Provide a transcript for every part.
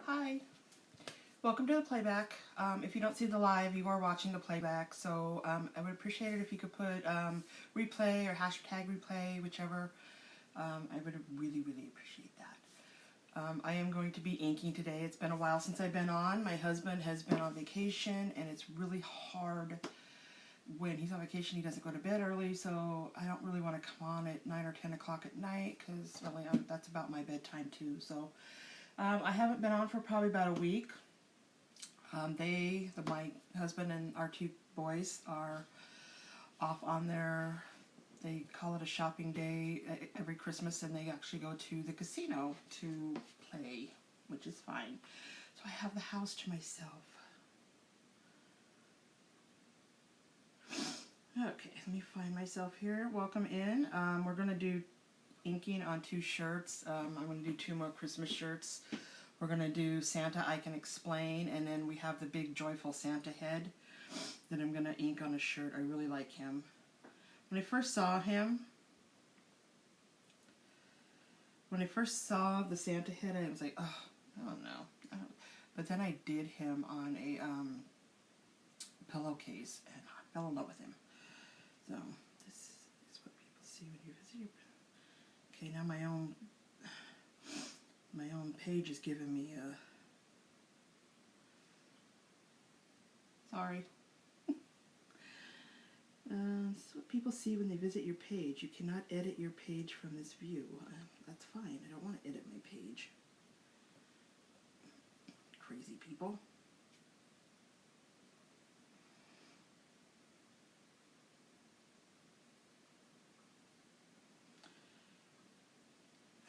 Hi. Welcome to the playback. If you don't see the live, you are watching the playback, so I would appreciate it if you could put replay or hashtag replay, whichever. I would really appreciate that. I am going to be inking today. It's been a while since I've been on. My husband has been on vacation, and it's really hard when he's on vacation. He doesn't go to bed early, so I don't really want to come on at 9 or 10 o'clock at night, because really that's about my bedtime too. So I haven't been on for probably about a week. My husband and our two boys are off on they call it a shopping day every Christmas, and they actually go to the casino to play, which is fine. So I have the house to myself. Okay, let me find myself here. Welcome in. We're going to do inking on 2 shirts. I'm going to do 2 more Christmas shirts. We're going to do Santa I Can Explain, and then we have the big joyful Santa head that I'm going to ink on a shirt. I really like him. When I first saw the Santa head, I was like, oh, I don't know. But then I did him on a pillowcase, and I fell in love with him. So this is what people see when you visit your... Okay, now my own page is giving me a... Sorry. This is what people see when they visit your page. You cannot edit your page from this view. That's fine. I don't want to edit my page. Crazy people.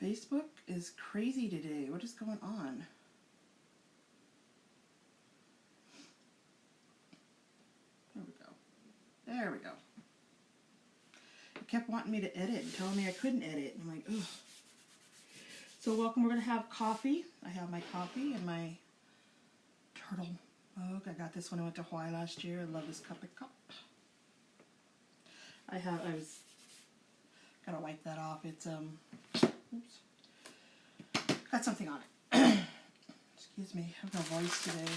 Facebook is crazy today. What is going on? There we go. It kept wanting me to edit and telling me I couldn't edit. I'm like, ugh. So welcome. We're going to have coffee. I have my coffee and my turtle mug. I got this when I went to Hawaii last year. I love this cup. Gotta wipe that off. It's, oops. Got something on it. Excuse me, I have no voice today.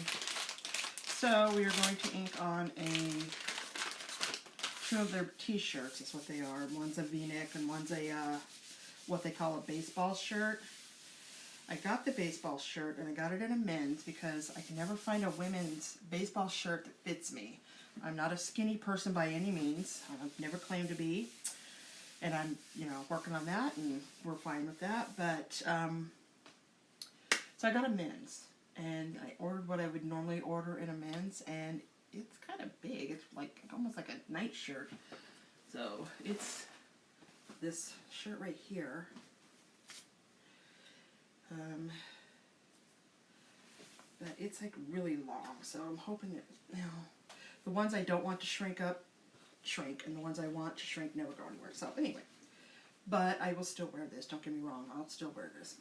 So we are going to ink on 2 of their t-shirts is what they are. One's a v-neck and one's a, what they call a baseball shirt. I got the baseball shirt and I got it in a men's because I can never find a women's baseball shirt that fits me. I'm not a skinny person by any means. I've never claimed to be. And I'm, working on that, and we're fine with that. But, so I got a men's, and I ordered what I would normally order in a men's, and it's kind of big. It's like almost like a night shirt. So it's this shirt right here. But it's like really long, so I'm hoping that, the ones I don't want to shrink, and the ones I want to shrink never go anywhere. So anyway, but I will still wear this. Don't get me wrong, I'll still wear this.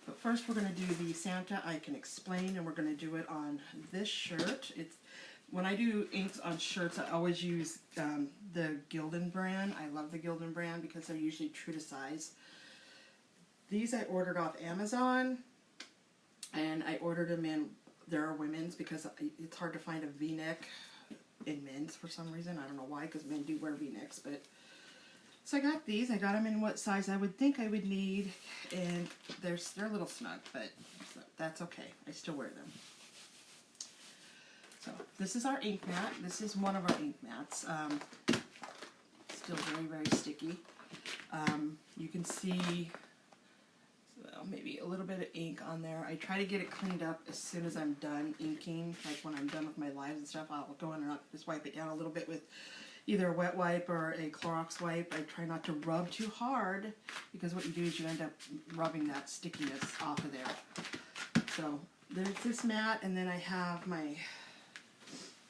But first we're going to do the Santa I Can Explain, and we're going to do it on this shirt. When I do inks on shirts, I always use the Gildan brand. I love the Gildan brand because they're usually true to size. These I ordered off Amazon, and I ordered them in, there are women's, because it's hard to find a v-neck in men's for some reason. I don't know why, because men do wear v-necks. But so I got these. I got them in what size I would think I would need, and they're a little snug, but that's okay. I still wear them. So this is our ink mat. This is one of our ink mats. Still very sticky. You can see maybe a little bit of ink on there. I try to get it cleaned up as soon as I'm done inking. Like when I'm done with my lives and stuff, I'll go in and just wipe it down a little bit with either a wet wipe or a Clorox wipe. I try not to rub too hard, because what you do is you end up rubbing that stickiness off of there. So there's this mat, and then I have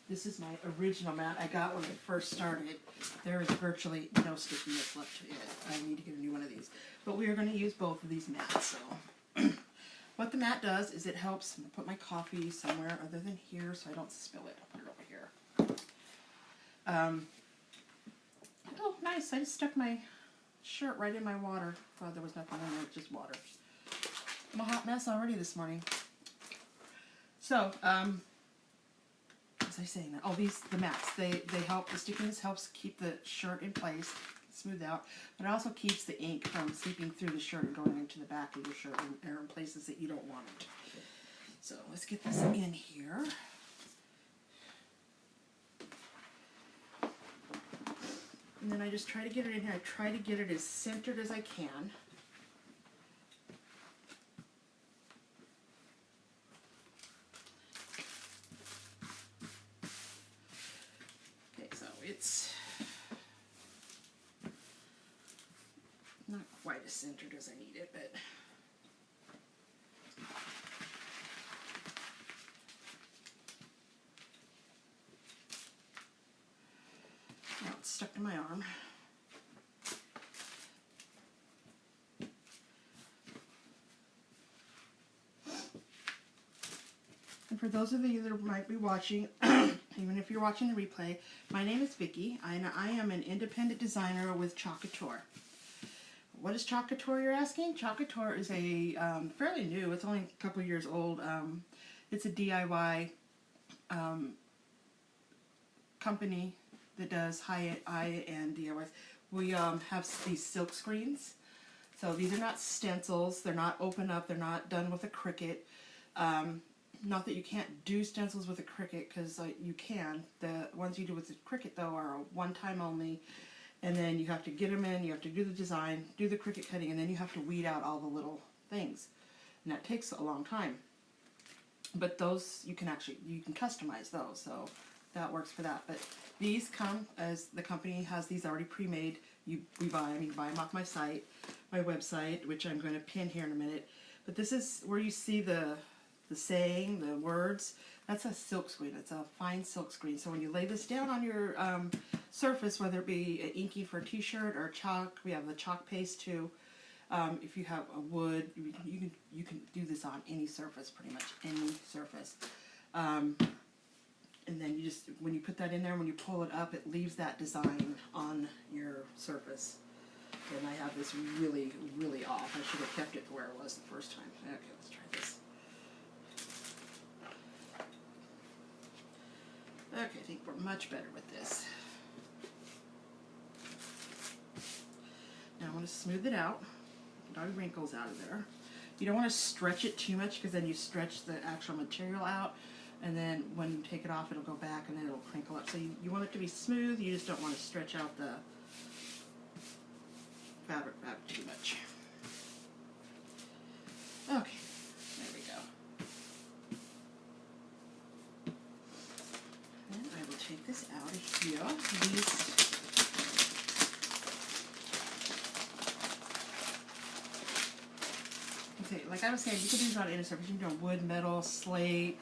this is my original mat I got when I first started. There is virtually no stickiness left to it. I need to get a new one of these. But we are going to use both of these mats. So what the mat does is it helps me put my coffee somewhere other than here so I don't spill it. I'll put it over here. Oh, nice. I just stuck my shirt right in my water. Thought there was nothing in there, just water. I'm a hot mess already this morning. So, what was I saying? Oh, the mats, they help, the stickiness helps keep the shirt in place, smooth out, but it also keeps the ink from seeping through the shirt and going into the back of your shirt or in places that you don't want it. So let's get this in here. And then I just try to get it in here. I try to get it as centered as I can. Okay, so it's not quite as centered as I need it, but now it's stuck to my arm. And for those of you that might be watching, even if you're watching the replay, my name is Vicki, and I am an independent designer with Chalk Couture. What is Chalk Couture, you're asking? Chalk Couture is a fairly new, it's only a couple years old. It's a DIY company that does high-end DIYs. We have these silk screens. So these are not stencils, they're not open up, they're not done with a Cricut. Not that you can't do stencils with a Cricut, because you can. The ones you do with the Cricut, though, are a one-time only, and then you have to get them in, you have to do the design, do the Cricut cutting, and then you have to weed out all the little things. And that takes a long time. But those, you can customize those, so that works for that. But these come, as the company has these already pre-made. You can buy them off my site, my website, which I'm going to pin here in a minute. But this is where you see the saying, the words. That's a silk screen. It's a fine silk screen. So when you lay this down on your surface, whether it be inking for a t-shirt or chalk, we have the chalk paste too. If you have a wood, you can do this on any surface, pretty much any surface. And then you just, when you put that in there, when you pull it up, it leaves that design on your surface. And I have this really, really off. I should have kept it where it was the first time. Okay, let's try this. Okay, I think we're much better with this. Now I want to smooth it out, get all the wrinkles out of there. You don't want to stretch it too much, because then you stretch the actual material out, and then when you take it off, it'll go back and then it'll crinkle up. So you want it to be smooth, you just don't want to stretch out the fabric too much. Okay, there we go. And I will take this out of here. Okay, like I was saying, you can do these on any surface. You can do wood, metal, slate,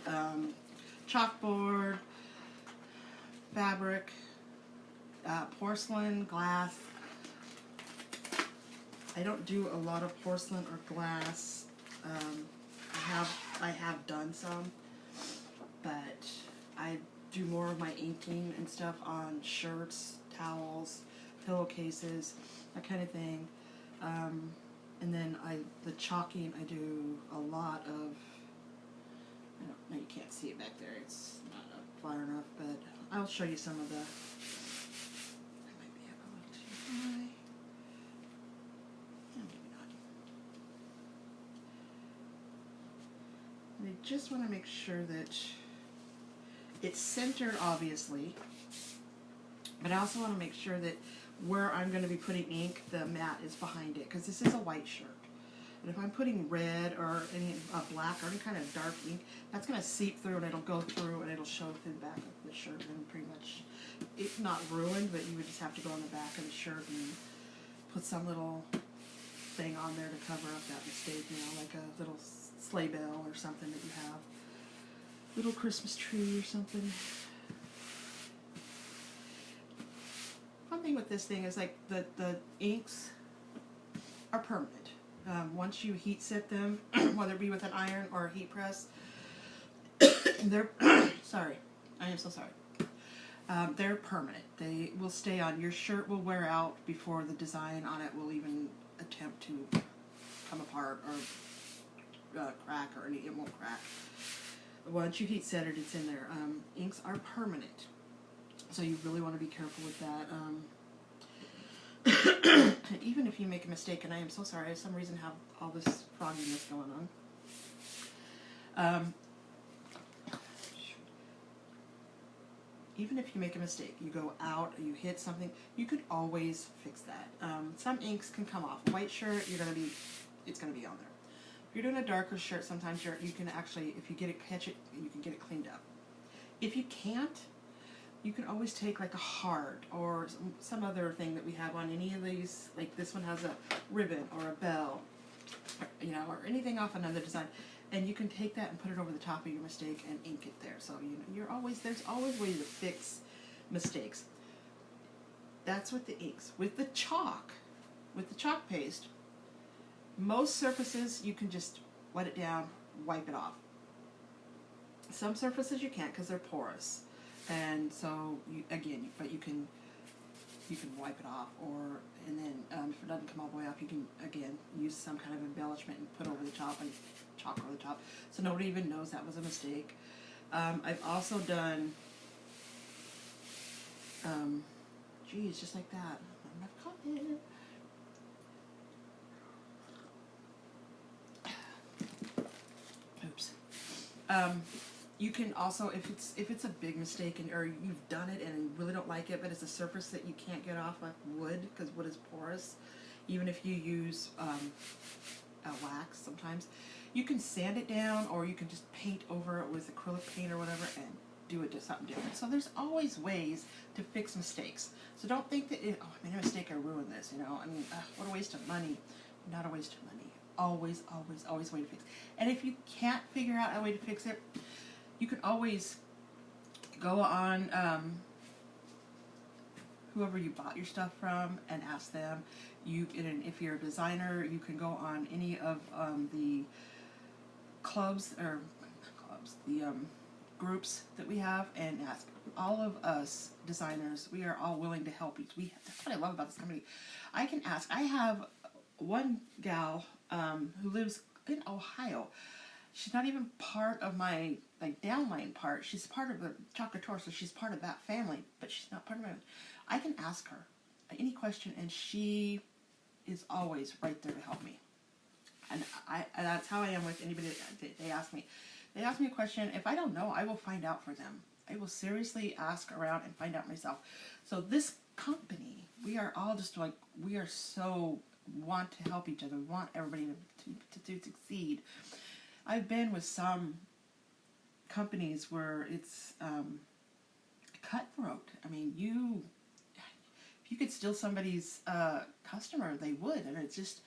chalkboard, fabric, porcelain, glass. I don't do a lot of porcelain or glass. I have done some, but I do more of my inking and stuff on shirts, towels, pillowcases, that kind of thing. And then the chalking, I do a lot of, I don't know, you can't see it back there, it's not up far enough, but I'll show you some of the, I might be up a little too high. No, maybe not. And I just want to make sure that it's centered, obviously, but I also want to make sure that where I'm going to be putting ink, the mat is behind it, because this is a white shirt. And if I'm putting red or any black or any kind of dark ink, that's going to seep through and it'll go through and it'll show through the back of the shirt, and pretty much, it's not ruined, but you would just have to go on the back of the shirt and put some little thing on there to cover up that mistake, you know, like a little sleigh bell or something that you have. Little Christmas tree or something. One thing with this thing is, like, the inks are permanent. Once you heat set them, whether it be with an iron or a heat press, they're sorry, I am so sorry. They're permanent. They will stay on. Your shirt will wear out before the design on it will even attempt to come apart or crack or it won't crack. Once you heat set it, it's in there. Inks are permanent, so you really want to be careful with that. Even if you make a mistake, and I am so sorry, I for some reason have all this fogginess going on. Even if you make a mistake, you go out, you hit something, you could always fix that. Some inks can come off. A white shirt, it's gonna be on there. If you're doing a darker shirt, sometimes you can actually, if you catch it, you can get it cleaned up. If you can't, you can always take like a heart or some other thing that we have on any of these. Like this one has a ribbon or a bell, or anything off another design. And you can take that and put it over the top of your mistake and ink it there. So there's always ways to fix mistakes. That's with the inks. With the chalk paste, most surfaces you can just wet it down, wipe it off. Some surfaces you can't because they're porous, and so you can wipe it off, and then if it doesn't come all the way off, you can again use some kind of embellishment and put over the top and chalk over the top, so nobody even knows that was a mistake. I've also done, just like that. Enough coffee. Oops. You can also, if it's a big mistake or you've done it and you really don't like it, but it's a surface that you can't get off, like wood, because wood is porous. Even if you use a wax, sometimes you can sand it down, or you can just paint over it with acrylic paint or whatever, and do it to something different. So there's always ways to fix mistakes. So don't think that I made a mistake, I ruined this. What a waste of money. Not a waste of money. Always, always, always a way to fix it. And if you can't figure out a way to fix it, you can always go on whoever you bought your stuff from and ask them. If you're a designer, you can go on any of the groups that we have and ask. All of us designers, we are all willing to help each. That's what I love about this company. I can ask. I have one gal who lives in Ohio. She's not even part of my downline part. She's part of the Chocolate, so she's part of that family, but she's not part of my. I can ask her any question, and she is always right there to help me. And that's how I am with anybody that they ask me. They ask me a question. If I don't know, I will find out for them. I will seriously ask around and find out myself. So this company, we are all just we are so want to help each other. We want everybody to succeed. I've been with some companies where it's cutthroat. I mean, if you could steal somebody's customer, they would, and it's just,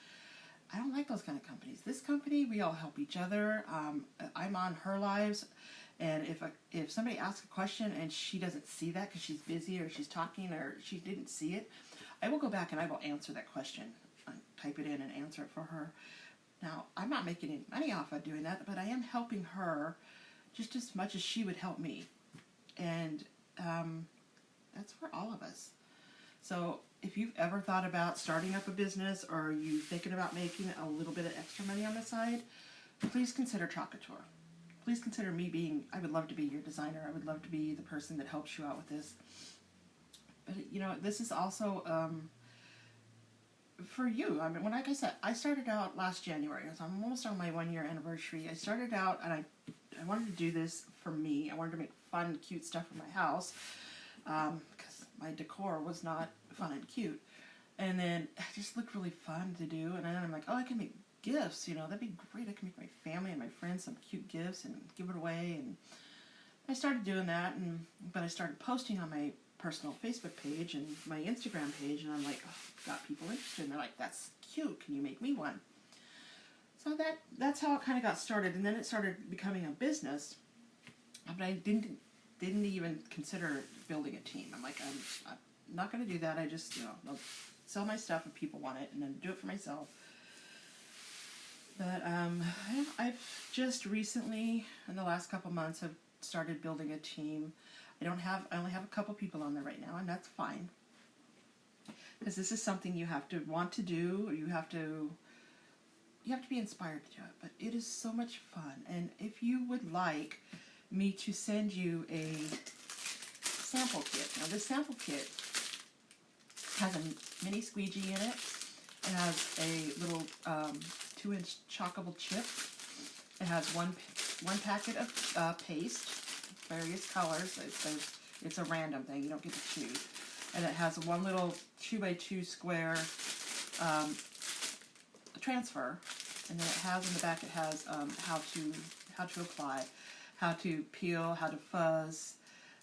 I don't like those kind of companies. This company, we all help each other. I'm on her lives, and if somebody asks a question and she doesn't see that because she's busy or she's talking or she didn't see it, I will go back and I will answer that question. I type it in and answer it for her. Now, I'm not making any money off of doing that, but I am helping her just as much as she would help me. And that's for all of us. So if you've ever thought about starting up a business, or you thinking about making a little bit of extra money on the side, please consider Chocateur. Please consider me I would love to be your designer. I would love to be the person that helps you out with this. But, this is also for you. I mean, like I said, I started out last January. So I'm almost on my 1-year anniversary. I started out, and I wanted to do this for me. I wanted to make fun, cute stuff for my house, because my decor was not fun and cute. And then it just looked really fun to do. And then I'm like, I can make gifts. That'd be great. I can make my family and my friends some cute gifts and give it away. And I started doing that. But I started posting on my personal Facebook page and my Instagram page, and I'm like, got people interested, and they're like, that's cute, can you make me one? So that's how it kind of got started, and then it started becoming a business. But I didn't even consider building a team. I'm like, I'm not going to do that. I just I'll sell my stuff if people want it, and then do it for myself. But I've just recently, in the last couple months, have started building a team. I only have a couple people on there right now, and that's fine. Because this is something you have to want to do, or you have to you have to be inspired to do it, but it is so much fun. And if you would like me to send you a sample kit. Now this sample kit has a mini squeegee in it. It has a little 2-inch chalkable chip. It has one packet of paste, various colors. It's a random thing. You don't get to choose. And it has one little 2x2 square transfer. And then it has in the back, it has how to apply, how to peel, how to fuzz,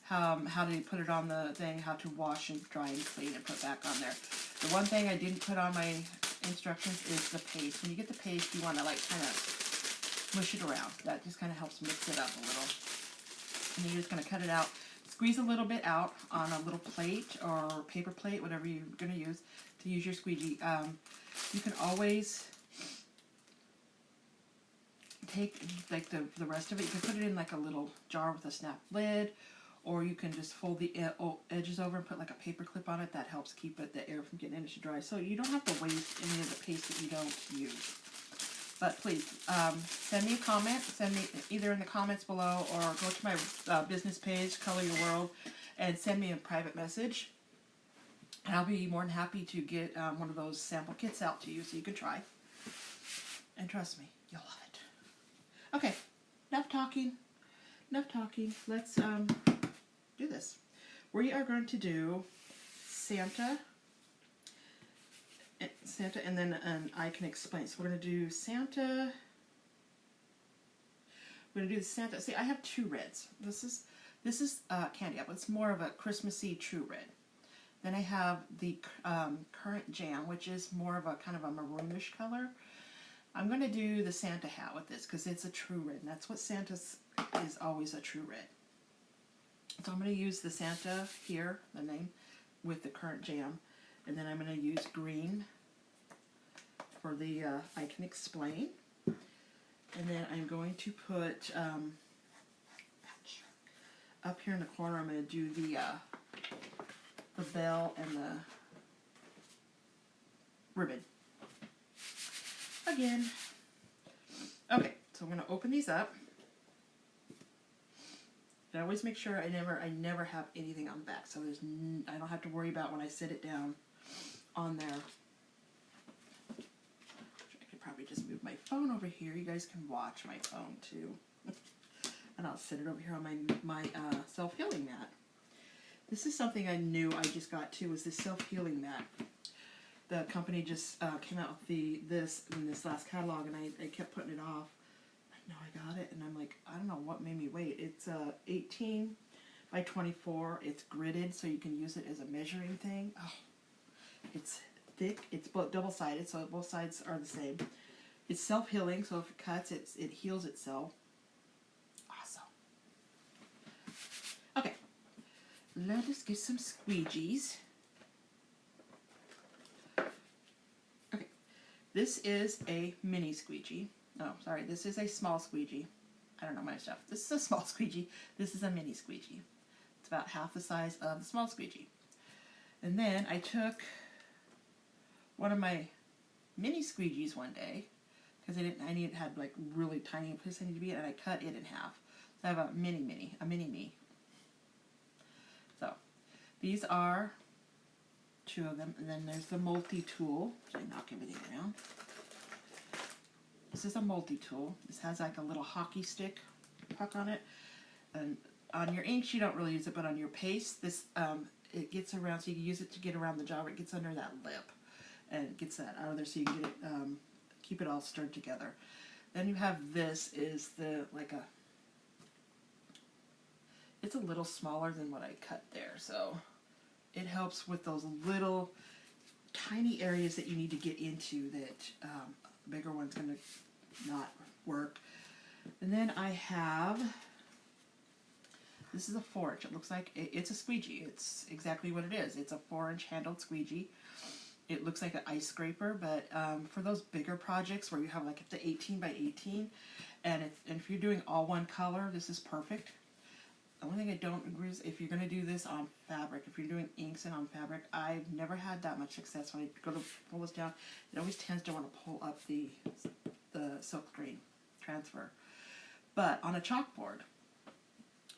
how to put it on the thing, how to wash and dry and clean and put back on there. The one thing I didn't put on my instructions is the paste. When you get the paste, you want to like kind of mush it around. That just kind of helps mix it up a little. And you're just going to cut it out. Squeeze a little bit out on a little plate or paper plate, whatever you're going to use your squeegee. You can always take like the rest of it. You can put it in like a little jar with a snap lid, or you can just fold the edges over and put like a paper clip on it. That helps keep the air from getting in it to dry. So you don't have to waste any of the paste that you don't use. But please, send me a comment. Send me either in the comments below or go to my business page, Color Your World, and send me a private message. And I'll be more than happy to get one of those sample kits out to you so you can try. And trust me, you'll love it. Okay, enough talking. Let's do this. We are going to do Santa, and then I can explain. So we're going to do Santa. We're going to do the Santa. See, I have two reds. This is candy apple. It's more of a Christmassy true red. Then I have the currant jam, which is more of a kind of a maroonish color. I'm going to do the Santa hat with this because it's a true red, and that's what Santa's is, always a true red. So I'm going to use the Santa here, the name, with the currant jam, and then I'm going to use green for the I Can Explain, and then I'm going to put up here in the corner. I'm going to do the bell and the ribbon. Again. Okay, so I'm going to open these up. I always make sure I never have anything on the back, so I don't have to worry about when I sit it down on there. I could probably just move my phone over here. You guys can watch my phone too, and I'll sit it over here on my self-healing mat. This is something I knew I just got too, was this self-healing mat. The company just came out with this in this last catalog, and I kept putting it off. No, I got it, and I'm like, I don't know what made me wait. It's 18 by 24. It's gridded, so you can use it as a measuring thing. Oh, it's thick. It's double-sided, so both sides are the same. It's self-healing, so if it cuts, it heals itself. Awesome. Okay, let us get some squeegees. Okay, this is a mini squeegee. Oh, sorry, this is a small squeegee. I don't know my stuff. This is a small squeegee. This is a mini squeegee. It's about half the size of the small squeegee. And then I took one of my mini squeegees one day, because it had like really tiny place I need to be in, and I cut it in half. So I have a mini me. So these are two of them, and then there's the multi-tool. Should I knock everything around? This is a multi-tool. This has like a little hockey stick puck on it. And on your inks, you don't really use it, but on your paste, this it gets around, so you can use it to get around the job. It gets under that lip and gets that out of there, so you can get it, keep it all stirred together. Then you have this is it's a little smaller than what I cut there, so it helps with those little tiny areas that you need to get into that the bigger one's going to not work. And then I have, this is a 4-inch. It looks like it's a squeegee. It's exactly what it is. It's a 4-inch handled squeegee. It looks like an ice scraper, but for those bigger projects where you have like up to 18 by 18, and if you're doing all one color, this is perfect. The only thing I don't agree is if you're going to do this on fabric, if you're doing inks and on fabric, I've never had that much success when I go to pull this down. It always tends to want to pull up the silk screen transfer. But on a chalkboard,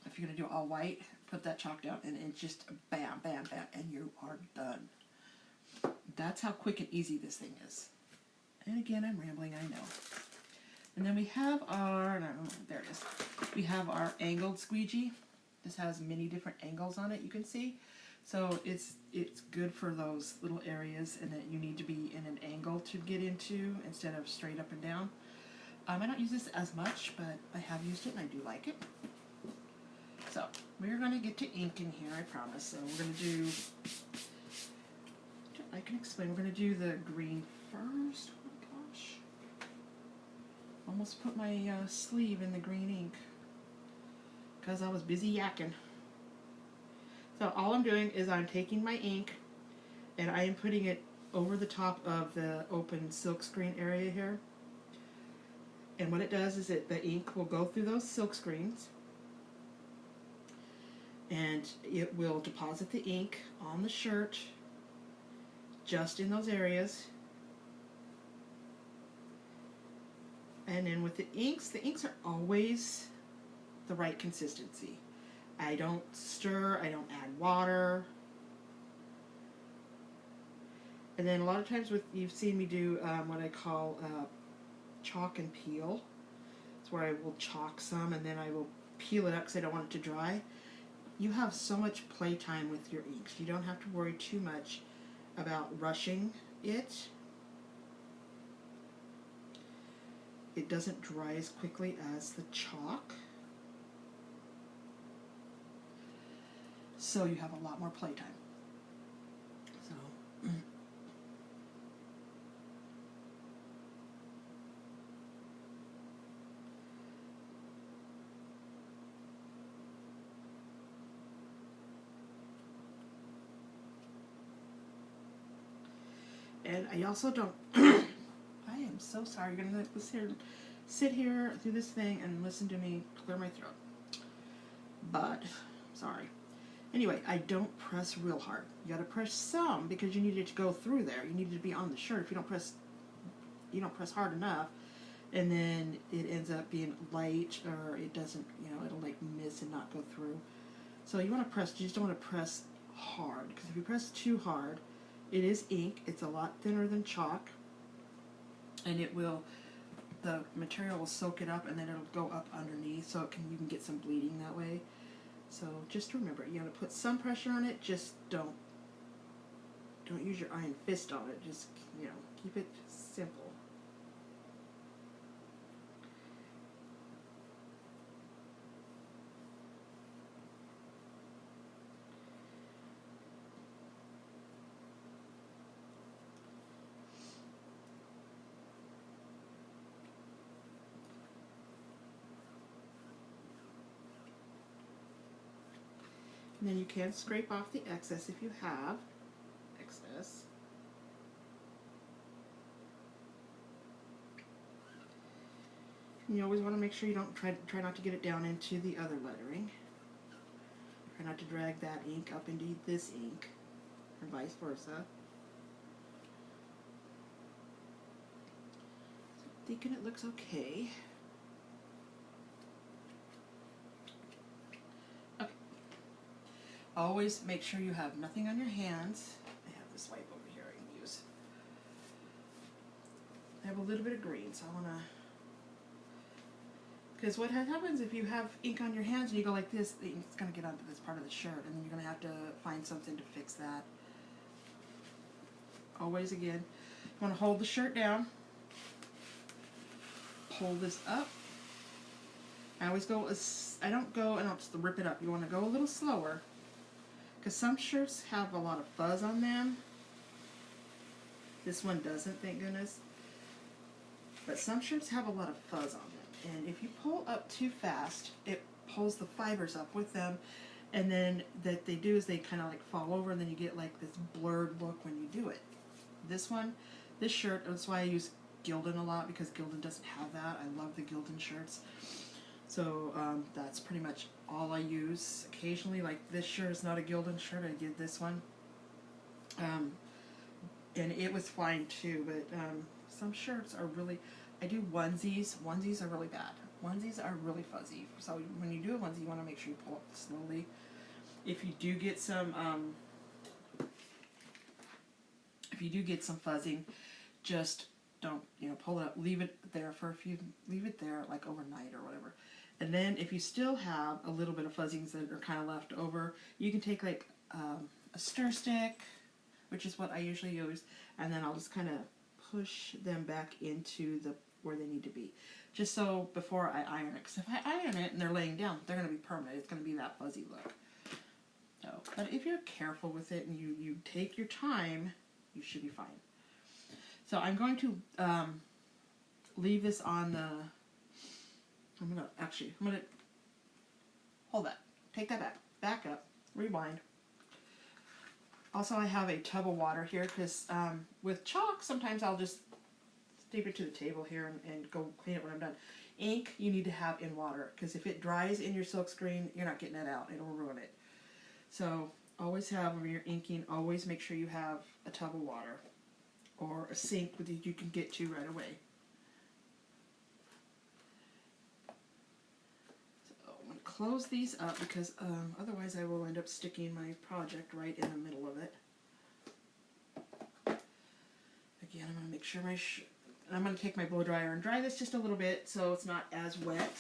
if you're going to do all white, put that chalk down and it's just bam, bam, bam, and you are done. That's how quick and easy this thing is. And again, I'm rambling, I know. And then we have our, no, there it is. We have our angled squeegee. This has many different angles on it, you can see. So it's good for those little areas and that you need to be in an angle to get into instead of straight up and down. I don't use this as much, but I have used it and I do like it. So we're going to get to ink in here, I promise. So we're going to do, I can explain, we're going to do the green first. Oh my gosh. Almost put my sleeve in the green ink because I was busy yakking. So all I'm doing is I'm taking my ink and I am putting it over the top of the open silk screen area here. And what it does is the ink will go through those silk screens and it will deposit the ink on the shirt just in those areas. And then with the inks are always the right consistency. I don't stir, I don't add water. And then a lot of times you've seen me do what I call chalk and peel. It's where I will chalk some and then I will peel it up because I don't want it to dry. You have so much playtime with your inks. You don't have to worry too much about rushing it. It doesn't dry as quickly as the chalk. So you have a lot more playtime. So and I also don't I am so sorry. You're gonna sit here through this thing and listen to me clear my throat. But sorry. Anyway, I don't press real hard. You gotta press some because you need it to go through there. You need it to be on the shirt. If you don't press hard enough, and then it ends up being light or it doesn't, it'll like miss and not go through. So you want to press. You just don't want to press hard because if you press too hard, it is ink. It's a lot thinner than chalk, and the material will soak it up, and then it'll go up underneath, so you can get some bleeding that way. So just remember, you got to put some pressure on it. Just don't use your iron fist on it. Just keep it simple. And then you can scrape off the excess if you have excess. And you always want to make sure you don't try not to get it down into the other lettering. Try not to drag that ink up into this ink, or vice versa. So I'm thinking it looks okay. Always make sure you have nothing on your hands. I have this wipe over here I can use. I have a little bit of green, so I want to... Because what happens if you have ink on your hands and you go like this, the ink's going to get onto this part of the shirt, and then you're going to have to find something to fix that. Always, again, you want to hold the shirt down. Pull this up. I always go, I don't go and I'll just rip it up. You want to go a little slower. Because some shirts have a lot of fuzz on them. This one doesn't, thank goodness. But some shirts have a lot of fuzz on them. And if you pull up too fast, it pulls the fibers up with them. And then that they do is they kind of like fall over, and then you get like this blurred look when you do it. This shirt, that's why I use Gildan a lot, because Gildan doesn't have that. I love the Gildan shirts. So that's pretty much all I use. Occasionally, like this shirt is not a Gildan shirt, I did this one. And it was fine too, but some shirts are really, I do onesies. Onesies are really bad. Onesies are really fuzzy. So when you do a onesie, you want to make sure you pull up slowly. If you do get some, fuzzing, just don't, pull it up, leave it there for a few, leave it there like overnight or whatever. And then if you still have a little bit of fuzzings that are kind of left over, you can take like a stir stick, which is what I usually use, and then I'll just kind of push them back into where they need to be. Just so before I iron it, because if I iron it and they're laying down, they're going to be permanent. It's going to be that fuzzy look. So, but if you're careful with it and you take your time, you should be fine. So I'm going to leave this on the, I'm going to, hold that, take that back up, rewind. Also, I have a tub of water here because with chalk, sometimes I'll just tape it to the table here and go clean it when I'm done. Ink, you need to have in water because if it dries in your silkscreen, you're not getting that out. It'll ruin it. So always have, when you're inking, always make sure you have a tub of water or a sink that you can get to right away. Close these up because otherwise I will end up sticking my project right in the middle of it. Again, I'm going to make sure I'm going to take my blow dryer and dry this just a little bit so it's not as wet.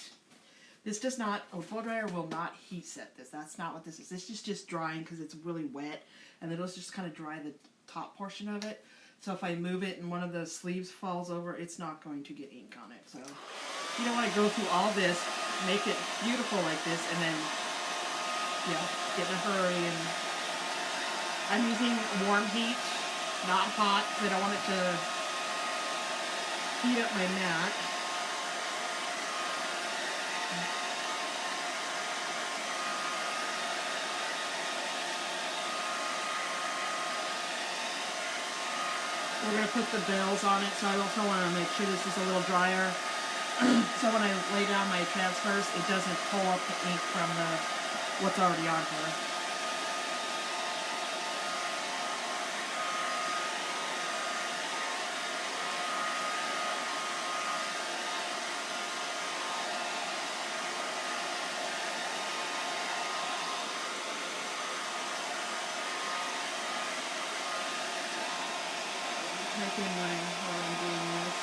This does not, blow dryer will not heat set this. That's not what this is. This is just drying because it's really wet, and it'll just kind of dry the top portion of it. So if I move it and one of the sleeves falls over, it's not going to get ink on it. So you don't want to go through all this, make it beautiful like this, and then, get in a hurry. And I'm using warm heat, not hot, because I don't want it to heat up my mat. We're going to put the bells on it, so I also want to make sure this is a little drier. So when I lay down my transfers, it doesn't pull up the ink from what's already on here. Making mine while I'm doing this.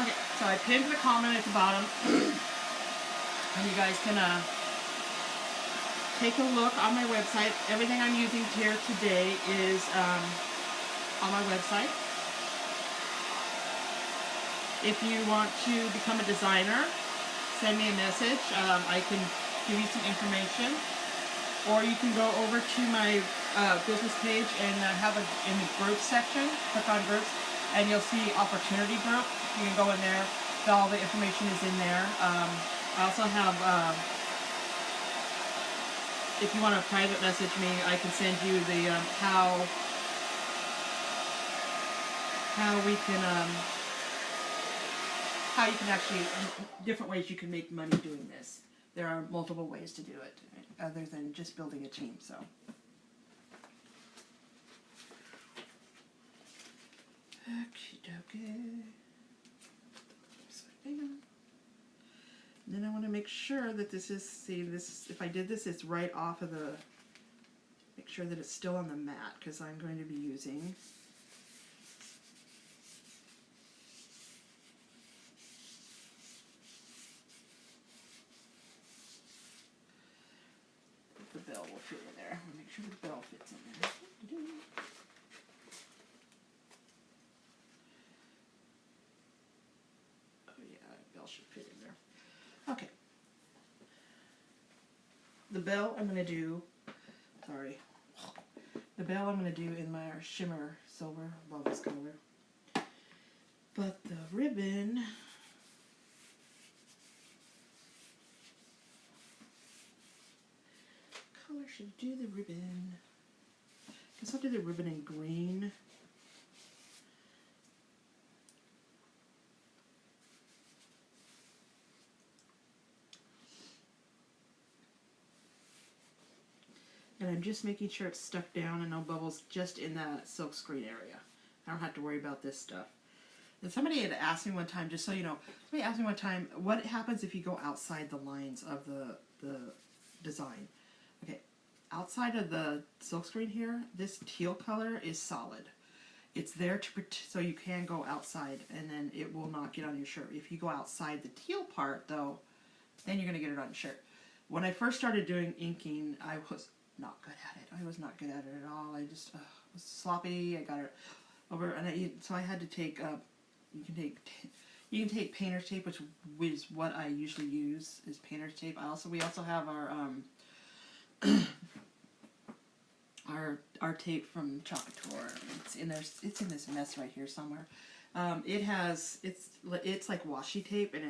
Okay, so I pinned the comment at the bottom, and you guys can take a look on my website. Everything I'm using here today is on my website. If you want to become a designer, send me a message. I can give you some information, or you can go over to my business page and have in the groups section, click on groups, and you'll see opportunity group. You can go in there. All the information is in there. I also have, if you want to private message me, I can send you the how we can how you can actually, different ways you can make money doing this. There are multiple ways to do it other than just building a team. So. Okay. Then I want to make sure that this is, see this, if I did this, it's right off of the, make sure that it's still on the mat because I'm going to be using the bell will fit in there. I'll make sure the bell fits in there. bell I'm going to do, sorry, the bell I'm going to do in my shimmer silver, love this color. But the ribbon, color should do the ribbon. I guess I'll do the ribbon in green. And I'm just making sure it's stuck down and no bubbles just in that silk screen area. I don't have to worry about this stuff. And somebody had asked me one time, just so you know, somebody asked me one time, what happens if you go outside the lines of the design? Okay, outside of the silk screen here, this teal color is solid. It's there to so you can go outside and then it will not get on your shirt. If you go outside the teal part though, then you're going to get it on your shirt. When I first started doing inking, I was not good at it. I was not good at it at all. I just was sloppy. I got it over, and so I had to take. You can take painter's tape, which is what I usually use is painter's tape. We also have our tape from Chalk Couture. It's in there. It's in this mess right here somewhere. It's like washi tape, and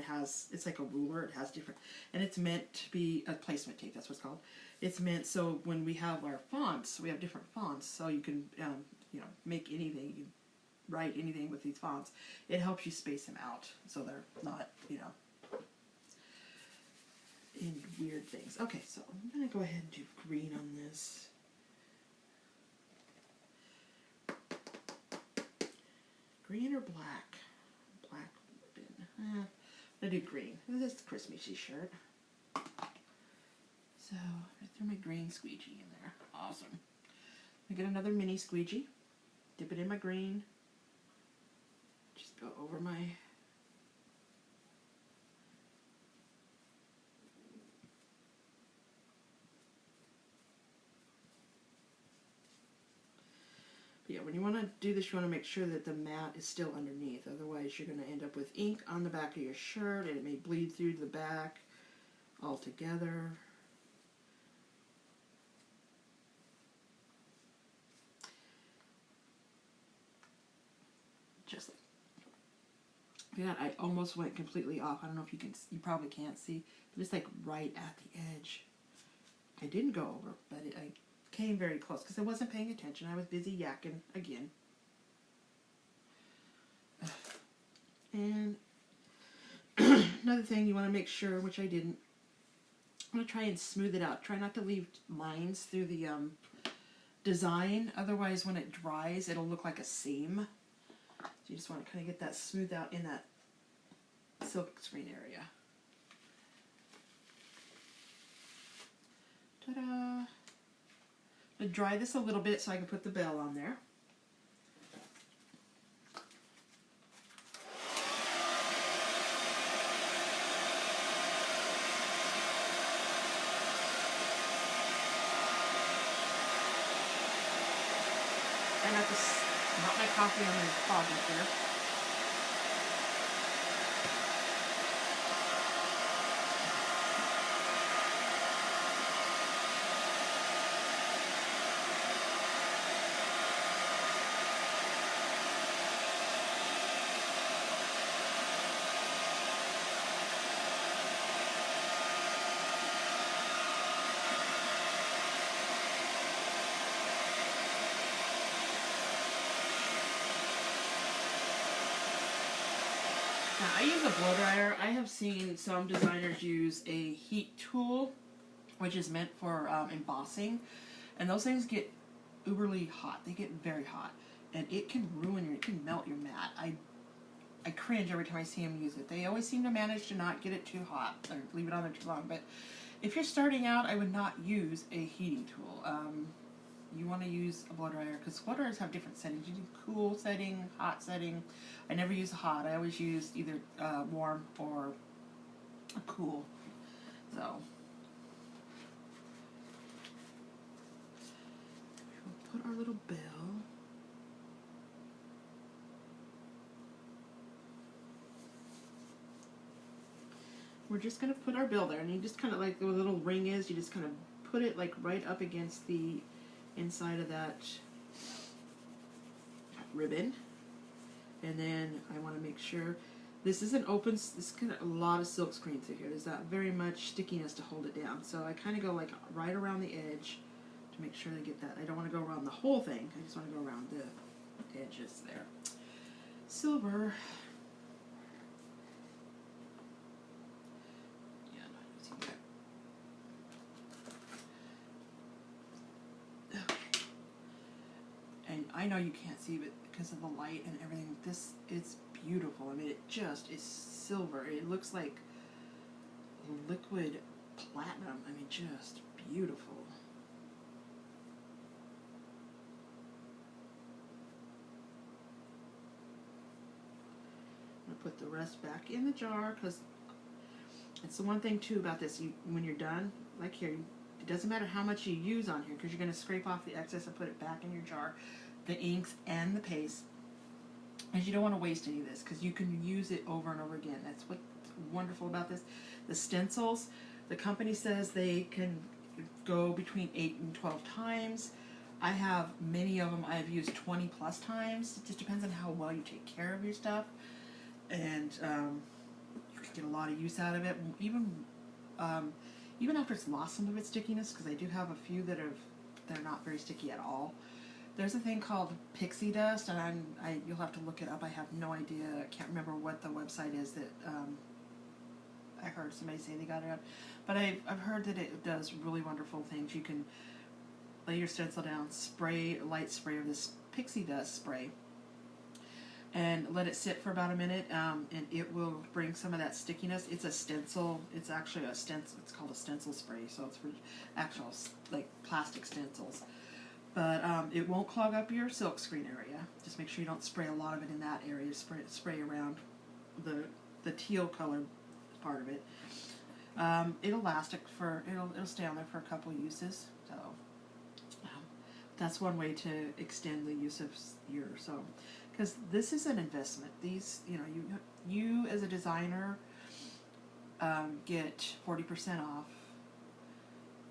it's like a ruler. It has different, and it's meant to be a placement tape. That's what it's called. It's meant so when we have our fonts, we have different fonts, so you can make anything, you can write anything with these fonts. It helps you space them out so they're not in weird things. Okay, so I'm gonna go ahead and do green on this. Green or black? Black ribbon. I'm gonna do green. This is a Christmas shirt. So I threw my green squeegee in there. Awesome. I get another mini squeegee. Dip it in my green. Just go over my. But yeah, when you want to do this, you want to make sure that the mat is still underneath. Otherwise, you're going to end up with ink on the back of your shirt, and it may bleed through to the back altogether. Just like that, I almost went completely off. I don't know if you probably can't see, but it's like right at the edge. I didn't go over, but I came very close because I wasn't paying attention. I was busy yakking again. And another thing you want to make sure, which I didn't, I'm going to try and smooth it out. Try not to leave lines through the design. Otherwise, when it dries, it'll look like a seam. So you just want to kind of get that smoothed out in that silk screen area. Ta-da! I'm going to dry this a little bit so I can put the bell on there. I got this, not my coffee on the closet here. Now, I use a blow dryer. I have seen some designers use a heat tool, which is meant for embossing, and those things get uberly hot. They get very hot, and it can it can melt your mat. I cringe every time I see them use it. They always seem to manage to not get it too hot or leave it on there too long. But if you're starting out, I would not use a heating tool. You want to use a blow dryer because blow dryers have different settings. You do cool setting, hot setting. I never use hot. I always use either warm or a cool. So we'll put our little bell. We're just going to put our bell there, and you just kind of like where the little ring is, you just kind of put it like right up against the inside of that ribbon. And then I want to make sure this is an open, this got a lot of silk screen through here. There's not very much stickiness to hold it down. So I kind of go like right around the edge to make sure they get that. I don't want to go around the whole thing. I just want to go around the edges there. Silver. Yeah, not using that. Okay. And I know you can't see it because of the light and everything. This is beautiful. I mean, it just is silver. It looks like liquid platinum. I mean, just beautiful. I'm gonna put the rest back in the jar because it's the one thing too about this. When you're done, like here, it doesn't matter how much you use on here because you're gonna scrape off the excess and put it back in your jar, the inks and the paste. And you don't want to waste any of this because you can use it over and over again. That's what's wonderful about this. The stencils, the company says they can go between 8 and 12 times. I have many of them I've used 20 plus times. It just depends on how well you take care of your stuff. And you can get a lot of use out of it. Even after it's lost some of its stickiness, because I do have a few that they're not very sticky at all. There's a thing called pixie dust, and you'll have to look it up. I have no idea. I can't remember what the website is that I heard somebody say they got it on. But I've heard that it does really wonderful things. You can lay your stencil down, light spray of this pixie dust spray, and let it sit for about a minute, and it will bring some of that stickiness. It's a stencil. It's actually a stencil. It's called a stencil spray, so it's for actual like plastic stencils. But it won't clog up your silk screen area. Just make sure you don't spray a lot of it in that area. Spray around the teal color part of it. It'll last it'll stay on there for a couple uses. So that's one way to extend the use of your because this is an investment. These you as a designer get 40% off.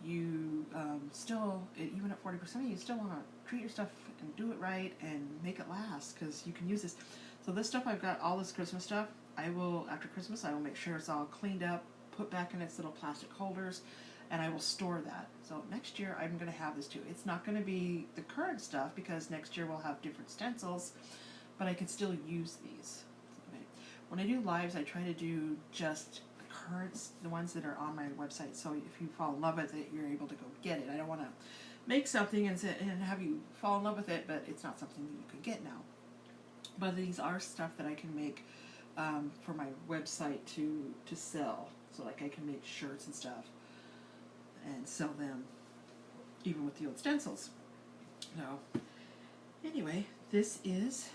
You still, even at 40%, you still want to treat your stuff and do it right and make it last because you can use this. So this stuff, I've got all this Christmas stuff. After Christmas, I will make sure it's all cleaned up, put back in its little plastic holders, and I will store that. So next year, I'm going to have this too. It's not going to be the current stuff because next year we'll have different stencils, but I can still use these. Okay. When I do lives, I try to do just the ones that are on my website, so if you fall in love with it, you're able to go get it. I don't want to make something and have you fall in love with it, but it's not something that you can get now. But these are stuff that I can make for my website to sell. So like I can make shirts and stuff and sell them even with the old stencils. So anyway, this is,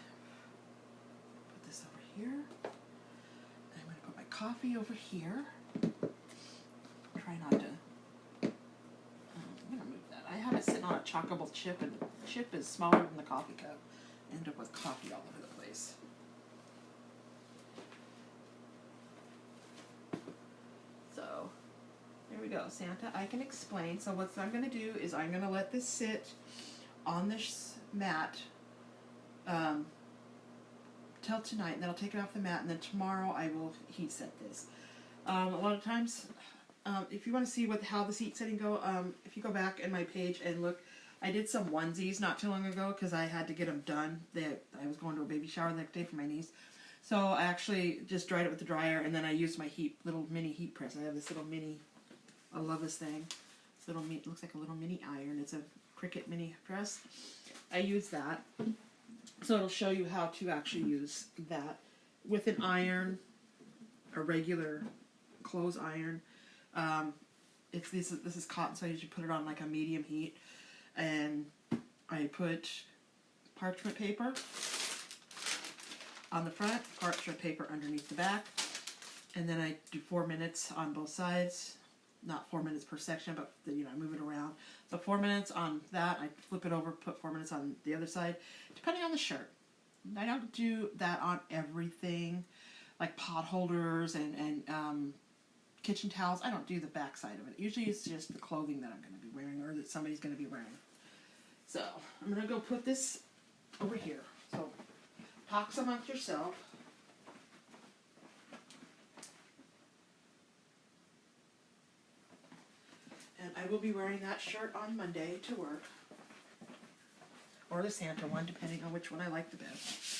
put this over here. Coffee over here. Try not to. I'm going to move that. I have it sitting on a chockable chip, and the chip is smaller than the coffee cup. I end up with coffee all over the place. So, there we go. Santa, I can explain. So what I'm going to do is I'm going to let this sit on this mat till tonight, and then I'll take it off the mat, and then tomorrow I will heat set this. A lot of times, if you want to see how this heat setting go, if you go back in my page and look, I did some onesies not too long ago because I had to get them done. I was going to a baby shower the next day for my niece, so I actually just dried it with the dryer, and then I used my little mini heat press. I have this little mini. I love this thing. It looks like a little mini iron. It's a Cricut mini press. I use that. So it'll show you how to actually use that with an iron, a regular clothes iron. This is cotton, so I usually put it on like a medium heat, and I put parchment paper on the front, parchment paper underneath the back, and then I do 4 minutes on both sides. Not 4 minutes per section, but I move it around. So 4 minutes on that, I flip it over, put 4 minutes on the other side, depending on the shirt. I don't do that on everything, like pot holders and kitchen towels. I don't do the back side of it. Usually it's just the clothing that I'm going to be wearing or that somebody's going to be wearing. So I'm going to go put this over here. So talk amongst yourself. And I will be wearing that shirt on Monday to work. Or the Santa one, depending on which one I like the best.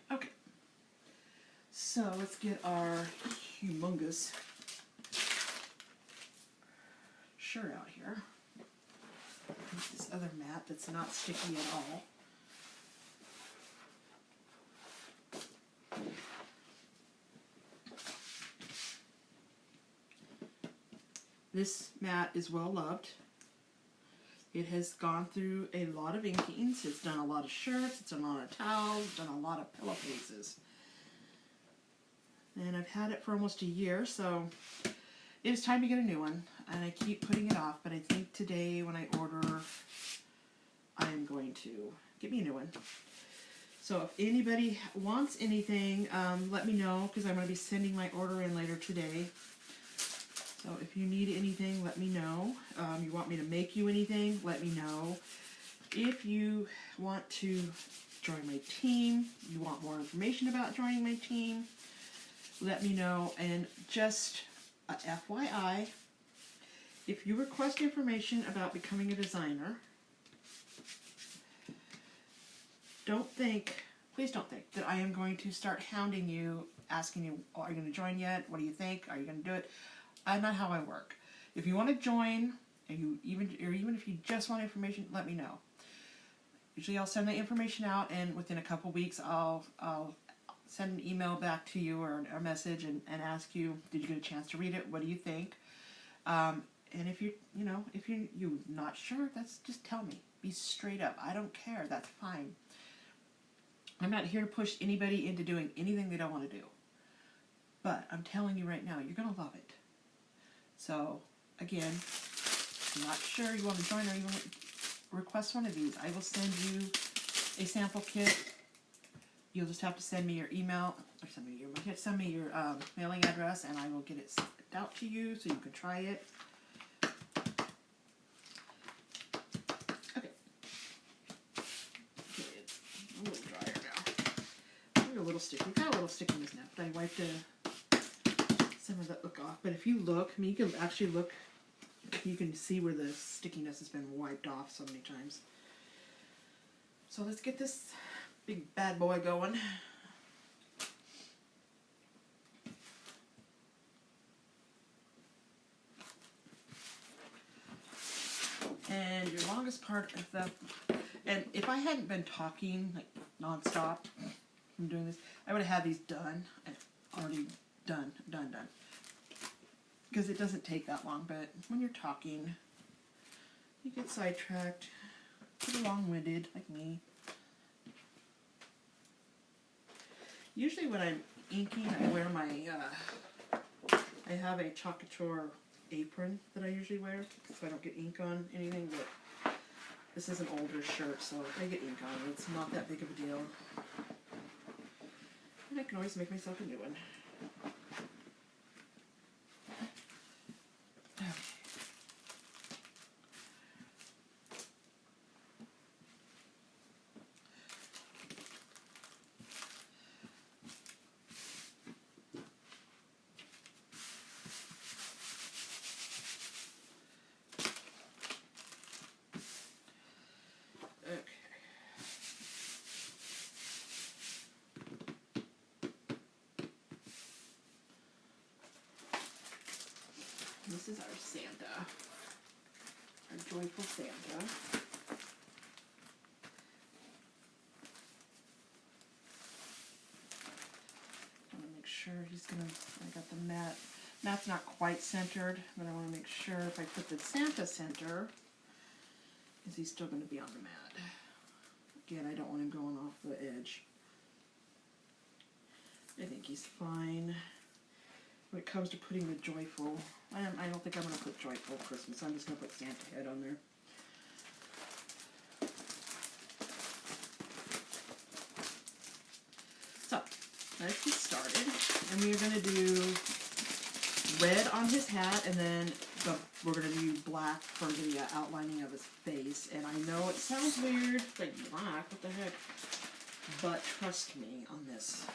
Okay. So let's get our humongous shirt out here. This other mat that's not sticky at all. This mat is well loved. It has gone through a lot of inkings. It's done a lot of shirts, it's done a lot of towels, it's done a lot of pillowcases. And I've had it for almost a year, so it is time to get a new one. And I keep putting it off, but I think today when I order, I am going to get me a new one. So if anybody wants anything, let me know, because I'm going to be sending my order in later today. So if you need anything, let me know. You want me to make you anything, let me know. If you want to join my team, you want more information about joining my team, let me know. And just a FYI, if you request information about becoming a designer, please don't think that I am going to start hounding you, asking you, oh, are you going to join yet? What do you think? Are you going to do it? I'm not how I work. If you want to join, and even if you just want information, let me know. Usually I'll send the information out, and within a couple weeks I'll send an email back to you or a message and ask you, did you get a chance to read it? What do you think? And if you're not sure, just tell me. Be straight up. I don't care. That's fine. I'm not here to push anybody into doing anything they don't want to do. But I'm telling you right now, you're going to love it. So, again, if you're not sure you want to join or you want to request one of these, I will send you a sample kit. You'll just have to send me your email, or send me your mailing address, and I will get it sent out to you so you can try it. Okay. It's a little drier now. Maybe a little sticky. Got a little stickiness now, but I wiped some of that look off. But if you look, I mean, you can actually look, you can see where the stickiness has been wiped off so many times. So let's get this big bad boy going. And your longest part of the, and if I hadn't been talking like nonstop from doing this, I would have had these done, already done. Because it doesn't take that long, but when you're talking, you get sidetracked, get long-winded like me. Usually when I'm inking, I wear my, I have a Chalk Couture apron that I usually wear, so I don't get ink on anything, but this is an older shirt, so if I get ink on it, it's not that big of a deal. And I can always make myself a new one. This is our Santa, our joyful Santa. I want to make sure I got the mat. Mat's not quite centered, but I want to make sure if I put the Santa center, is he still going to be on the mat? Again, I don't want him going off the edge. I think he's fine. When it comes to putting the joyful, I don't think I'm going to put joyful Christmas. I'm just going to put Santa head on there. let's get started. And we're going to do red on his hat, and then we're going to do black for the outlining of his face. And I know it sounds weird, like black, what the heck? But trust me on this.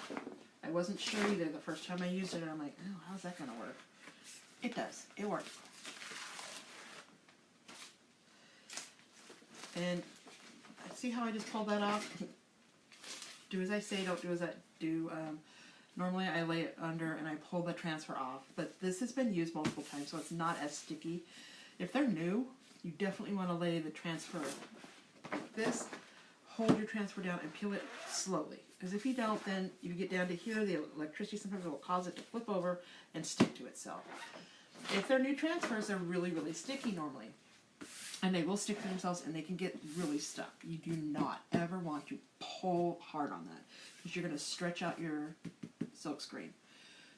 I wasn't sure either the first time I used it. I'm like, oh, how's that going to work? It does. It works. And see how I just pulled that off? Do as I say, don't do as I do. Normally I lay it under and I pull the transfer off, but this has been used multiple times, so it's not as sticky. If they're new, you definitely want to lay the transfer like this, hold your transfer down and peel it slowly. Because if you don't, then you get down to here, the electricity sometimes will cause it to flip over and stick to itself. If they're new transfers, they're really, really sticky normally. And they will stick to themselves and they can get really stuck. You do not ever want to pull hard on that because you're going to stretch out your silk screen.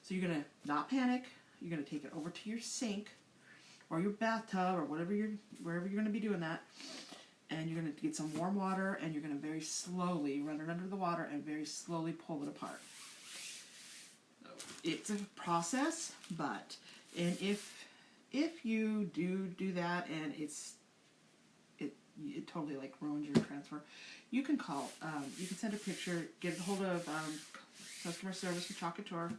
So you're going to not panic. You're going to take it over to your sink or your bathtub or wherever you're going to be doing that. And you're going to get some warm water and you're going to very slowly run it under the water and very slowly pull it apart. So it's a process, but if you do that and it totally like ruins your transfer, you can call, you can send a picture, get a hold of customer service from Chocator,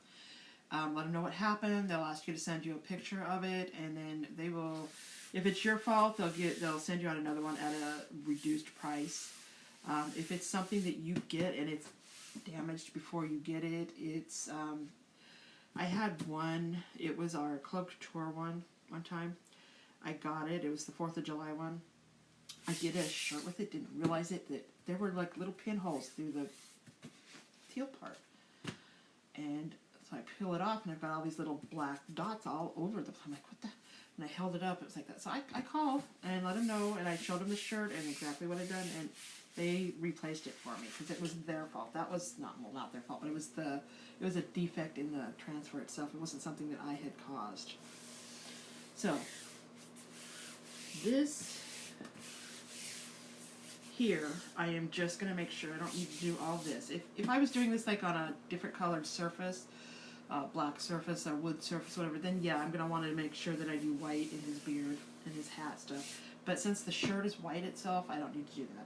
let them know what happened. They'll ask you to send you a picture of it, and then they will, if it's your fault, they'll send you out another one at a reduced price. If it's something that you get and it's damaged before you get it, it's I had one, it was our Club Couture one time. I got it was the 4th of July one. I did a shirt with it, didn't realize it, that there were like little pinholes through the teal part. And so I peel it off and I've got all these little black dots all over them. I'm like, what the? And I held it up, it was like that. So I called and let them know, and I showed them the shirt and exactly what I'd done, and they replaced it for me because it was their fault. That was not their fault, but it was a defect in the transfer itself. It wasn't something that I had caused. So this here, I am just going to make sure I don't need to do all this. If I was doing this like on a different colored surface, black surface or wood surface, whatever, then yeah, I'm going to want to make sure that I do white in his beard and his hat stuff. But since the shirt is white itself, I don't need to do that.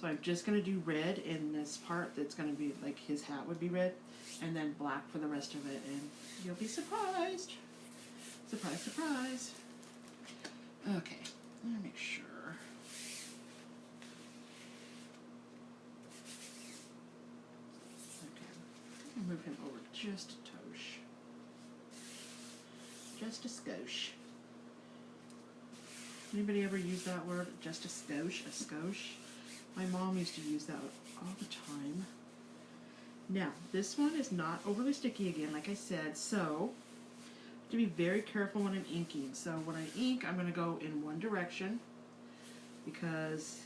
So I'm just going to do red in this part that's going to be like his hat would be red, and then black for the rest of it, and you'll be surprised. Surprise, surprise. Okay, let me make sure. Move him over just a touch. Just a skosh. Anybody ever use that word? Just a skosh? A skosh? My mom used to use that all the time. Now, this one is not overly sticky again, like I said, so to be very careful when I'm inking. So when I ink, I'm going to go in one direction because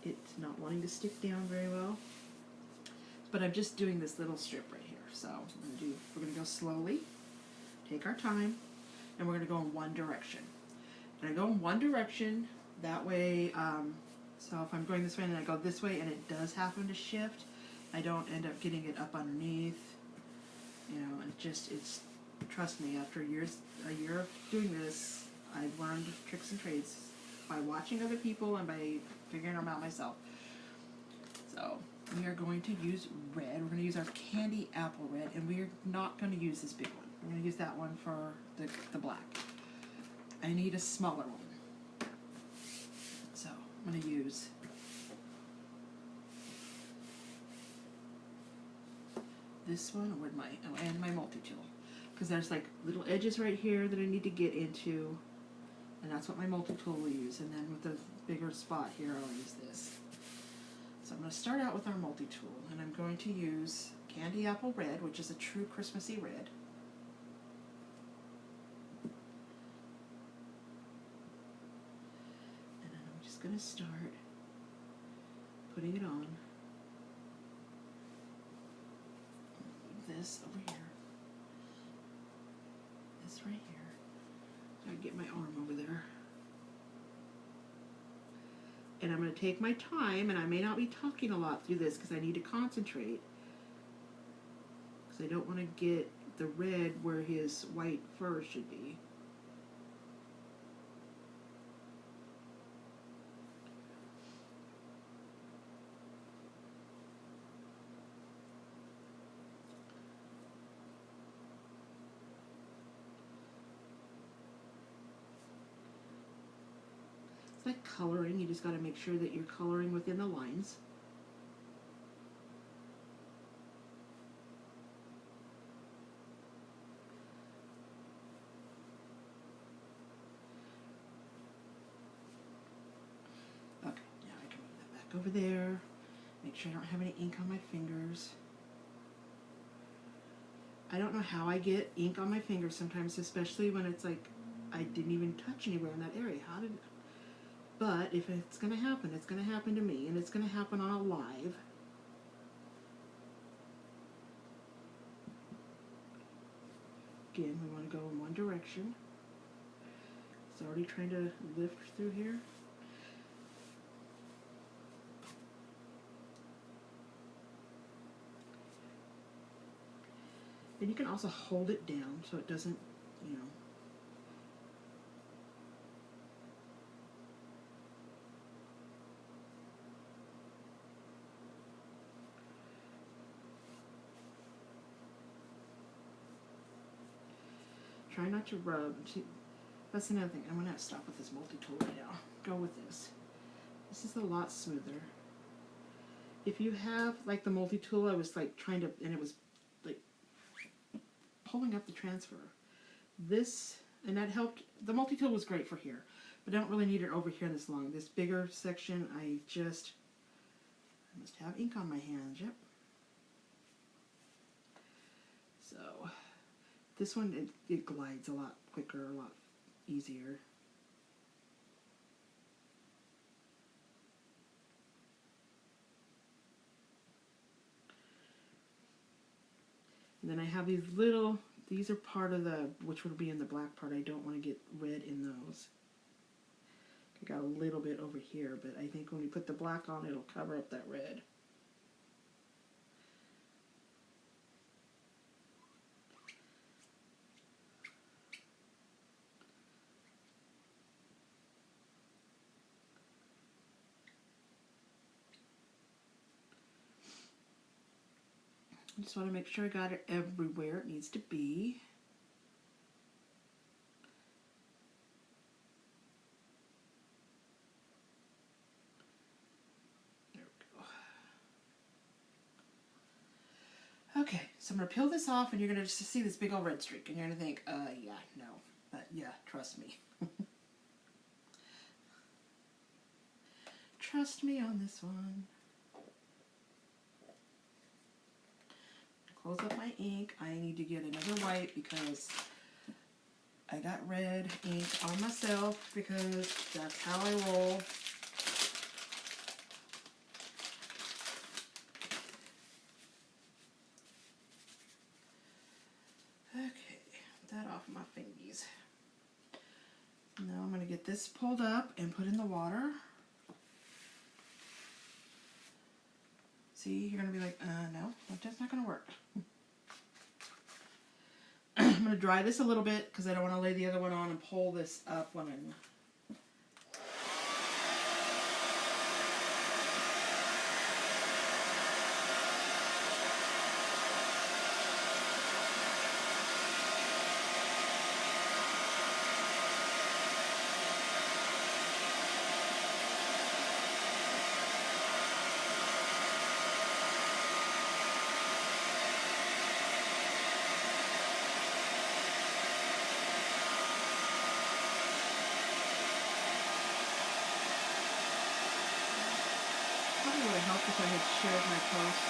it's not wanting to stick down very well. But I'm just doing this little strip right here. So we're going to go slowly, take our time, and we're going to go in one direction. And I go in one direction, that way, so if I'm going this way and then I go this way and it does happen to shift, I don't end up getting it up underneath. You know, it's trust me, after a year of doing this, I've learned tricks and trades by watching other people and by figuring them out myself. So we are going to use red. We're going to use our Candy Apple Red, and we are not going to use this big one. We're going to use that one for the black. I need a smaller one. So I'm going to use this one with my multi-tool, because there's like little edges right here that I need to get into, and that's what my multi-tool will use. And then with the bigger spot here, I'll use this. So I'm going to start out with our multi-tool, and I'm going to use Candy Apple Red, which is a true Christmassy red. And then I'm just going to start putting it on. This over here. This right here. So I get my arm over there. And I'm going to take my time, and I may not be talking a lot through this because I need to concentrate. because I don't want to get the red where his white fur should be. It's like coloring, you just got to make sure that you're coloring within the lines. Okay, now I can move that back over there. Make sure I don't have any ink on my fingers. I don't know how I get ink on my fingers sometimes, especially when it's like I didn't even touch anywhere in that area. How did? But if it's gonna happen, it's gonna happen to me, and it's gonna happen on a live. Again, we want to go in one direction. It's already trying to lift through here. And you can also hold it down so it doesn't, you know. Try not to rub. See, that's another thing. I'm going to have to stop with this multi-tool right now. Go with this. This is a lot smoother. If you have, like the multi-tool, I was like trying to, and it was like pulling up the transfer. This, and that helped. The multi-tool was great for here, but I don't really need it over here this long. This bigger section, I must have ink on my hands, yep. So, this one, it glides a lot quicker, a lot easier. And then I have these little, these are part of the, which would be in the black part. I don't want to get red in those. I got a little bit over here, but I think when we put the black on, it'll cover up that red. I just want to make sure I got it everywhere it needs to be. There we go. Okay, so I'm going to peel this off and you're going to just see this big old red streak and you're going to think, yeah, no. But yeah, trust me. Trust me on this one. Close up my ink. I need to get another white because I got red ink on myself because that's how I roll. Okay, that off my fingies. Now I'm going to get this pulled up and put in the water. See, you're going to be like, no, that's not going to work. I'm going to dry this a little bit because I don't want to lay the other one on and pull this up when I'm... Probably would have helped if I had shared my post.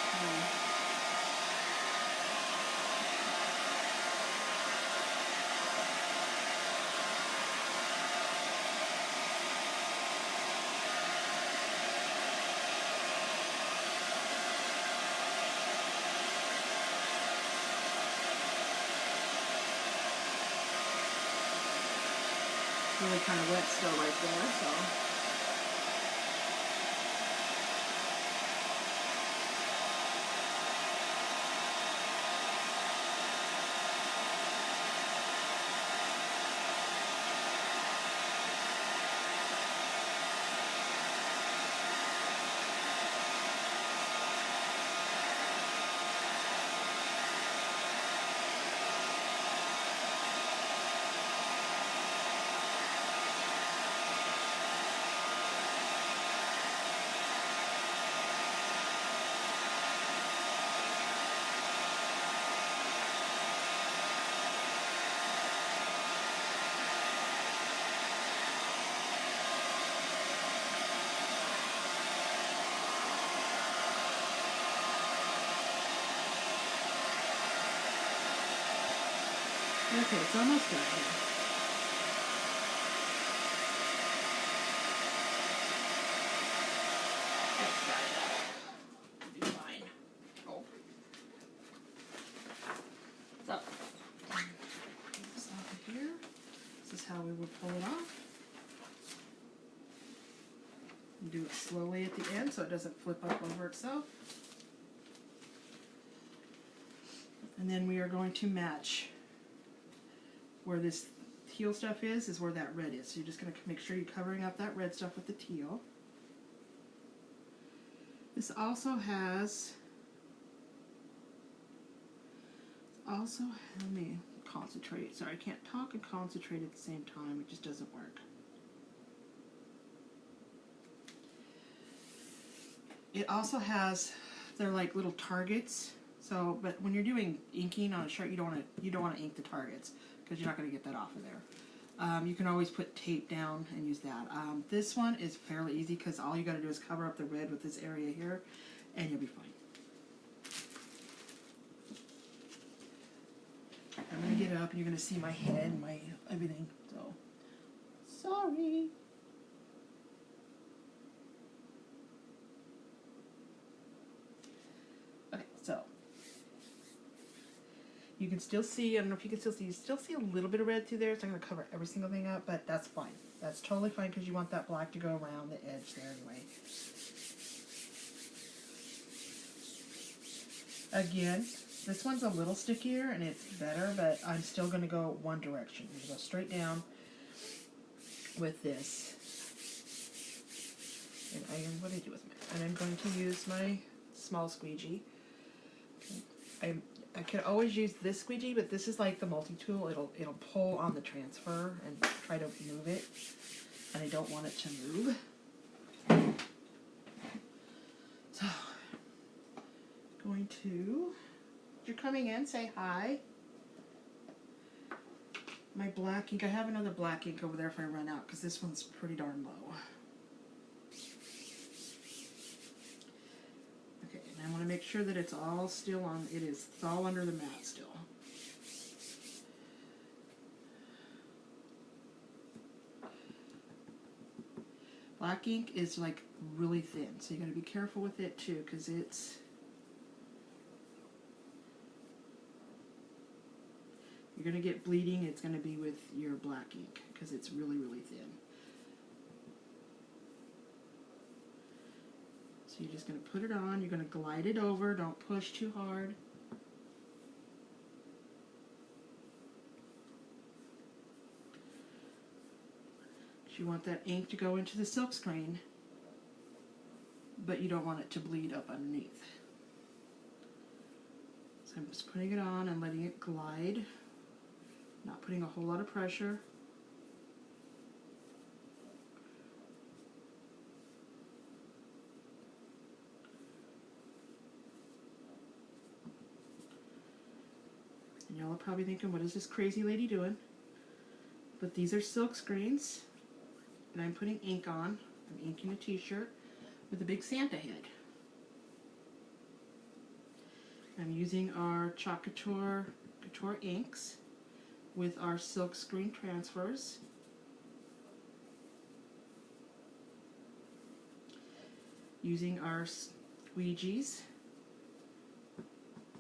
Really kind of wet still right there, so... Okay, it's almost done here. Let's try that. It'll be fine. Oh. So, this off of here. This is how we would pull it off. And do it slowly at the end so it doesn't flip up over itself. And then we are going to match where this teal stuff is where that red is. So you're just going to make sure you're covering up that red stuff with the teal. This also has, let me concentrate. Sorry, I can't talk and concentrate at the same time. It just doesn't work. It also has, they're like little targets. So, but when you're doing inking on a shirt, you don't want to ink the targets because you're not going to get that off of there. You can always put tape down and use that. This one is fairly easy because all you got to do is cover up the red with this area here, and you'll be fine. I'm going to get up, and you're going to see my head and my everything. So, sorry. Okay, so. You can still see, I don't know if you can still see, a little bit of red through there. It's not going to cover every single thing up, but that's fine. That's totally fine because you want that black to go around the edge there anyway. Again, this one's a little stickier and it's better, but I'm still going to go one direction. I'm going to go straight down with this. And what did I do with my, and I'm going to use my small squeegee. Okay. I could always use this squeegee, but this is like the multi-tool. It'll pull on the transfer and try to move it, and I don't want it to move. So, going to, if you're coming in, say hi. My black ink, I have another black ink over there if I run out, because this one's pretty darn low. I want to make sure that it's all still on, it's all under the mat still. Black ink is like really thin, so you got to be careful with it too, because it's, you're going to get bleeding. It's going to be with your black ink because it's really, really thin. So you're just going to put it on, you're going to glide it over, don't push too hard. You want that ink to go into the silk screen, but you don't want it to bleed up underneath. So I'm just putting it on and letting it glide, not putting a whole lot of pressure. And y'all are probably thinking, what is this crazy lady doing? But these are silk screens, and I'm putting ink on. I'm inking a t-shirt with a big Santa head. I'm using our Chalk Couture inks with our silk screen transfers. Using our squeegees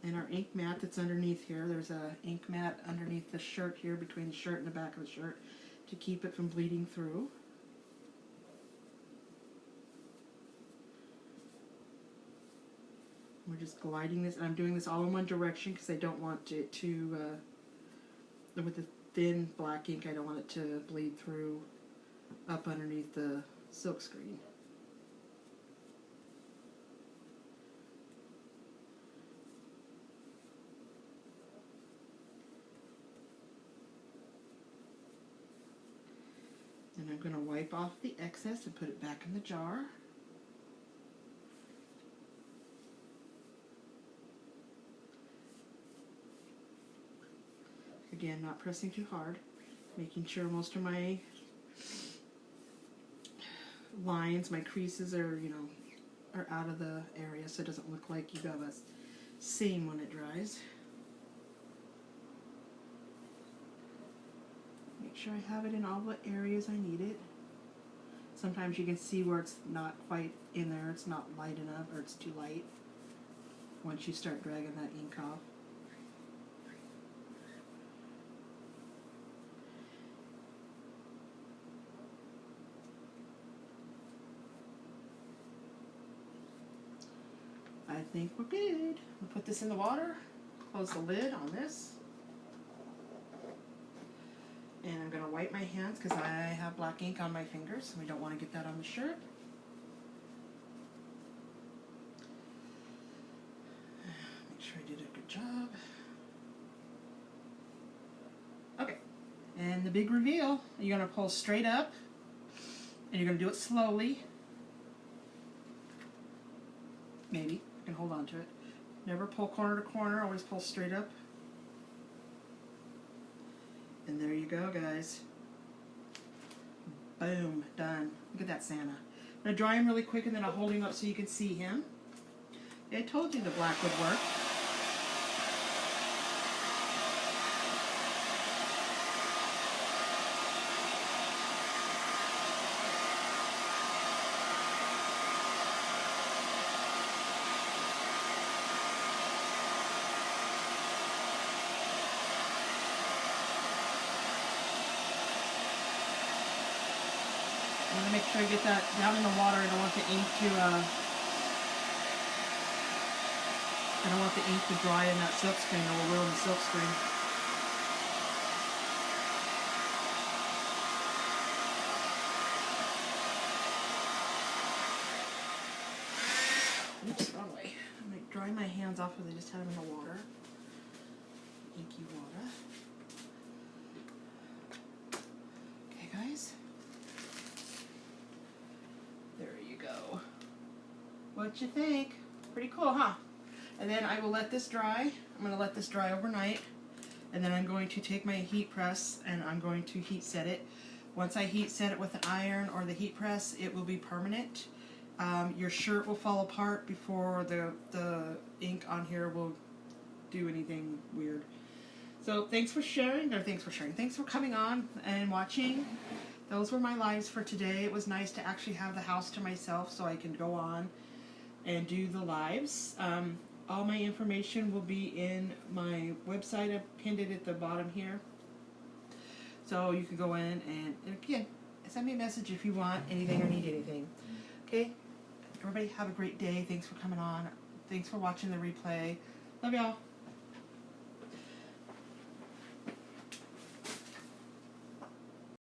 and our ink mat that's underneath here. There's a ink mat underneath the shirt here, between the shirt and the back of the shirt, to keep it from bleeding through. We're just gliding this, and I'm doing this all in one direction because I don't want it to, with the thin black ink, I don't want it to bleed through up underneath the silk screen. And I'm going to wipe off the excess and put it back in the jar. Again, not pressing too hard, making sure most of my lines, my creases are, are out of the area so it doesn't look like you have a seam when it dries. Make sure I have it in all the areas I need it. Sometimes you can see where it's not quite in there, it's not light enough, or it's too light once you start dragging that ink off. I think we're good. We'll put this in the water, close the lid on this. And I'm going to wipe my hands because I have black ink on my fingers and we don't want to get that on the shirt. Make sure I did a good job. Okay, and the big reveal, you're going to pull straight up and you're going to do it slowly. Maybe, you can hold on to it. Never pull corner to corner, always pull straight up. And there you go, guys. Boom, done. Look at that Santa. I'm going to dry him really quick and then I'll hold him up so you can see him. I told you the black would work. I'm going to make sure I get that down in the water. I don't want the ink to dry in that silk screen or will ruin the silk screen. Oops, wrong way. I'm going to dry my hands off because I just had them in the water. Inky water. Okay, guys. There you go. What you think? Pretty cool, huh? And then I will let this dry. I'm going to let this dry overnight. And then I'm going to take my heat press and I'm going to heat set it. Once I heat set it with an iron or the heat press, it will be permanent. Your shirt will fall apart before the ink on here will do anything weird. So thanks for coming on and watching. Those were my lives for today. It was nice to actually have the house to myself so I can go on and do the lives. All my information will be in my website. I pinned it at the bottom here. So you can go in and again, send me a message if you want anything or need anything. Okay? Everybody have a great day. Thanks for coming on. Thanks for watching the replay. Love y'all.